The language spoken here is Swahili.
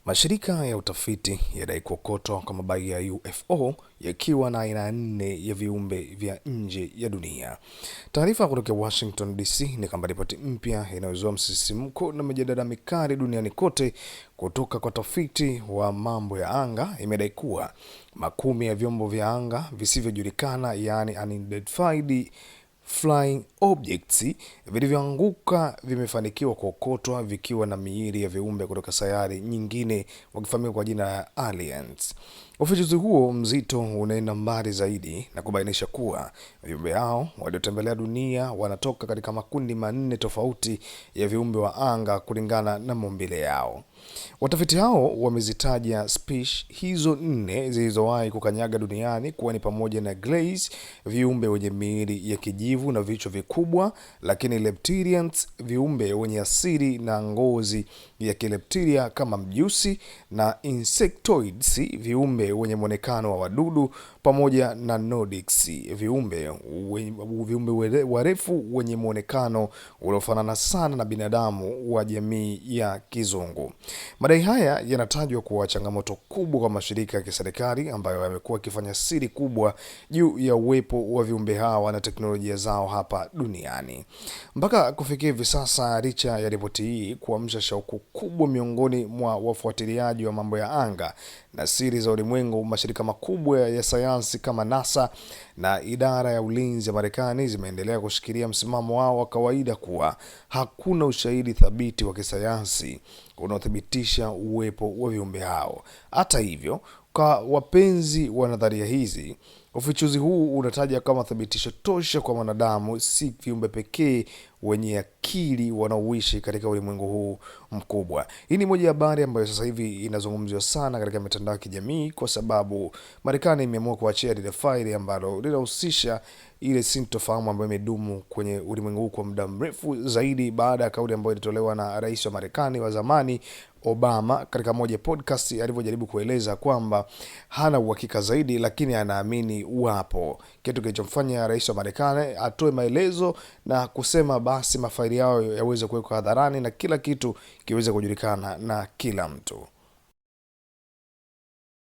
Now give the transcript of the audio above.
Mashirika ya utafiti yadai kuokotwa kwa mabai ya UFO yakiwa na aina 4 ya viumbe vya nje ya dunia. Taarifa kutoka Washington DC ni kwamba ripoti mpya inayozua msisimko na mijadala mikali duniani kote kutoka kwa tafiti wa mambo ya anga imedai kuwa makumi ya vyombo vya anga visivyojulikana, yani unidentified flying objects, vilivyoanguka vimefanikiwa kuokotwa vikiwa na miili ya viumbe kutoka sayari nyingine wakifahamika kwa jina la aliens. Ufichuzi huo mzito unaenda mbali zaidi na kubainisha kuwa viumbe hao waliotembelea dunia wanatoka katika makundi 4 tofauti ya viumbe wa anga kulingana na maumbile yao. Watafiti hao wamezitaja species hizo 4 zilizowahi kukanyaga duniani kuwa ni pamoja na greys, viumbe wenye miili ya kijivu na vichwa vikubwa, lakini reptilians, viumbe wenye asili na ngozi ya kileptilia kama mjusi, na insectoids, viumbe wenye muonekano wa wadudu, pamoja na nordics, viumbe warefu wenye muonekano unaofanana sana na binadamu wa jamii ya kizungu. Madai haya yanatajwa kuwa changamoto kubwa kwa mashirika ya kiserikali ambayo yamekuwa yakifanya siri kubwa juu ya uwepo wa viumbe hawa na teknolojia zao hapa duniani. Mpaka kufikia hivi sasa, licha ya ripoti hii kuamsha shauku kubwa miongoni mwa wafuatiliaji wa mambo ya anga na siri za ulimwengu, mashirika makubwa ya sayansi kama NASA na idara ya ulinzi ya Marekani zimeendelea kushikilia msimamo wao wa kawaida kuwa hakuna ushahidi thabiti wa kisayansi unaothibitisha uwepo wa viumbe hao. Hata hivyo, kwa wapenzi wa nadharia hizi, ufichuzi huu unataja kama thibitisho tosha kwa wanadamu si viumbe pekee wenye akili wanaoishi katika ulimwengu huu mkubwa. Hii ni moja ya habari ambayo sasa hivi inazungumziwa sana katika mitandao ya kijamii, kwa sababu Marekani imeamua kuachia lile faili ambalo linahusisha ile sintofahamu ambayo imedumu kwenye ulimwengu huu kwa muda mrefu zaidi, baada ya kauli ambayo ilitolewa na rais wa Marekani wa zamani Obama katika moja podcast alivyojaribu kueleza kwamba hana uhakika zaidi, lakini anaamini wapo, kitu kilichomfanya rais wa Marekani atoe maelezo na kusema basi mafaili yao yaweze kuwekwa hadharani na kila kitu kiweze kujulikana na kila mtu.